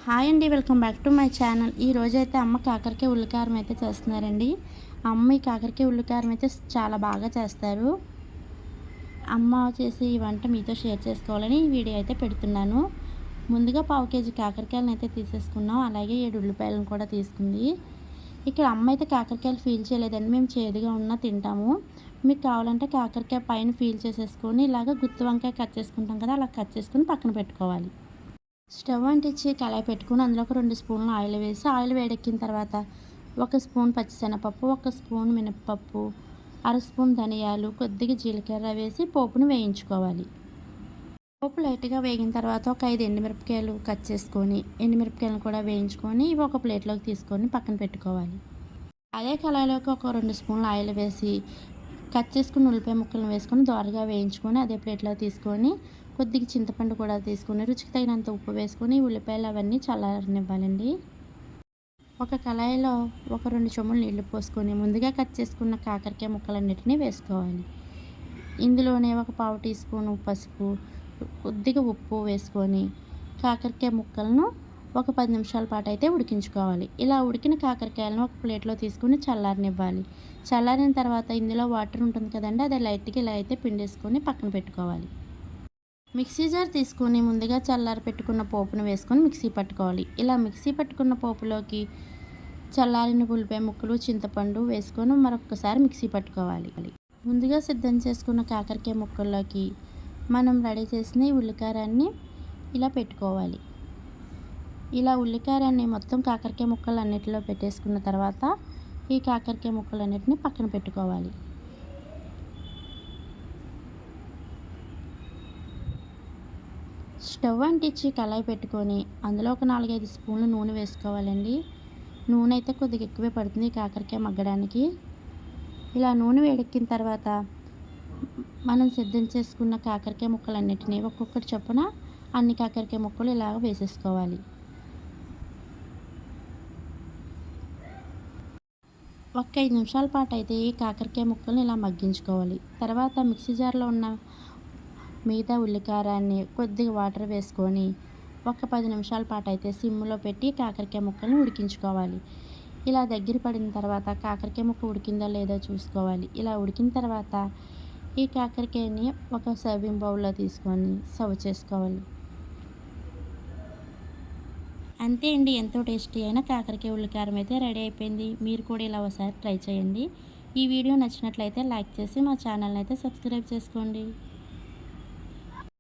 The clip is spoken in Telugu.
హాయ్ అండి, welcome back to my channel. ఈ రోజైతే అమ్మ కాకరకాయ ఉల్లికారం అయితే చేస్తున్నారండి. అమ్మ ఈ కాకరకాయ ఉల్లికారం అయితే చాలా బాగా చేస్తారు. అమ్మ చేసి ఈ వంట మీతో షేర్ చేసుకోవాలని ఈ వీడియో అయితే పెడుతున్నాను. ముందుగా పావు కేజీ కాకరకాయలను అయితే తీసేసుకున్నాం. అలాగే 7 ఉల్లిపాయలను కూడా తీసుకుంది. ఇక్కడ అమ్మ అయితే కాకరకాయలు ఫీల్ చేయలేదండి. మేము చేదుగా ఉన్నా తింటాము. మీకు కావాలంటే కాకరకాయ పైన ఫీల్ చేసేసుకొని ఇలాగ గుత్తి వంకాయ కట్ చేసుకుంటాం కదా, అలా కట్ చేసుకొని పక్కన పెట్టుకోవాలి. స్టవ్ అంటించి కళాయి పెట్టుకుని అందులో ఒక 2 స్పూన్లు ఆయిల్ వేసి, ఆయిల్ వేడెక్కిన తర్వాత 1 స్పూన్ పచ్చిశనగపప్పు, 1 స్పూన్ మినపప్పు, అర స్పూన్ ధనియాలు, కొద్దిగా జీలకర్ర వేసి పోపును వేయించుకోవాలి. పోపు లైట్గా వేగిన తర్వాత ఒక 5 ఎండుమిరపకాయలు కట్ చేసుకొని, ఎండుమిరపకాయలను కూడా వేయించుకొని ఇవి ఒక ప్లేట్లోకి తీసుకొని పక్కన పెట్టుకోవాలి. అదే కళాయిలోకి ఒక 2 స్పూన్లు ఆయిల్ వేసి కట్ చేసుకుని ఉల్లిపాయ ముక్కలను వేసుకొని దోరగా వేయించుకొని అదే ప్లేట్లో తీసుకొని కొద్దిగా చింతపండు కూడా తీసుకొని రుచికి తగినంత ఉప్పు వేసుకొని ఉల్లిపాయలు అవన్నీ చల్లారనివ్వాలండి. ఒక కళాయిలో ఒక 2 చెంబులు నీళ్లు పోసుకొని ముందుగా కట్ చేసుకున్న కాకరకాయ ముక్కలన్నిటినీ వేసుకోవాలి. ఇందులోనే ఒక పావు టీ స్పూను పసుపు, కొద్దిగా ఉప్పు వేసుకొని కాకరకాయ ముక్కలను ఒక 10 నిమిషాల పాటు అయితే ఉడికించుకోవాలి. ఇలా ఉడికిన కాకరకాయలను ఒక ప్లేట్లో తీసుకుని చల్లారనివ్వాలి. చల్లారిన తర్వాత ఇందులో వాటర్ ఉంటుంది కదండి, అది లైట్గా ఇలా అయితే పిండేసుకొని పక్కన పెట్టుకోవాలి. మిక్సీ జార్ తీసుకొని ముందుగా చల్లారి పెట్టుకున్న పోపును వేసుకొని మిక్సీ పట్టుకోవాలి. ఇలా మిక్సీ పట్టుకున్న పోపులోకి చల్లారిన ఉల్లిపాయ ముక్కలు, చింతపండు వేసుకొని మరొకసారి మిక్సీ పట్టుకోవాలి. ముందుగా సిద్ధం చేసుకున్న కాకరకాయ ముక్కల్లోకి మనం రెడీ చేసిన ఈ ఉల్లికారాన్ని ఇలా పెట్టుకోవాలి. ఇలా ఉల్లికారాన్ని మొత్తం కాకరకాయ ముక్కలు అన్నిటిలో పెట్టేసుకున్న తర్వాత ఈ కాకరకాయ ముక్కలన్నిటిని పక్కన పెట్టుకోవాలి. స్టవ్ అంటించి కళాయి పెట్టుకొని అందులో ఒక 4-5 స్పూన్లు నూనె వేసుకోవాలండి. నూనె అయితే కొద్దిగా ఎక్కువే పడుతుంది కాకరకాయ మగ్గడానికి. ఇలా నూనె వేడెక్కిన తర్వాత మనం సిద్ధం చేసుకున్న కాకరకాయ ముక్కలన్నిటినీ ఒక్కొక్కటి చొప్పున అన్ని కాకరకాయ ముక్కలు ఇలాగ వేసేసుకోవాలి. ఒక 5 నిమిషాల పాటు అయితే ఈ కాకరకాయ ముక్కల్ని ఇలా మగ్గించుకోవాలి. తర్వాత మిక్సీ జార్లో ఉన్న మిగతా ఉల్లికారాన్ని కొద్దిగా వాటర్ వేసుకొని ఒక 10 నిమిషాల పాటు అయితే సిమ్లో పెట్టి కాకరకాయ ముక్కల్ని ఉడికించుకోవాలి. ఇలా దగ్గర పడిన తర్వాత కాకరకాయ ముక్క ఉడికిందో లేదో చూసుకోవాలి. ఇలా ఉడికిన తర్వాత ఈ కాకరకాయని ఒక సర్వింగ్ బౌల్లో తీసుకొని సర్వ్ చేసుకోవాలి. అంతే అండి, ఎంతో టేస్టీ అయిన కాకరకాయ ఉల్లికారం అయితే రెడీ అయిపోయింది. మీరు కూడా ఇలా ఒకసారి ట్రై చేయండి. ఈ వీడియో నచ్చినట్లయితే లైక్ చేసి మా ఛానల్ని అయితే సబ్స్క్రైబ్ చేసుకోండి.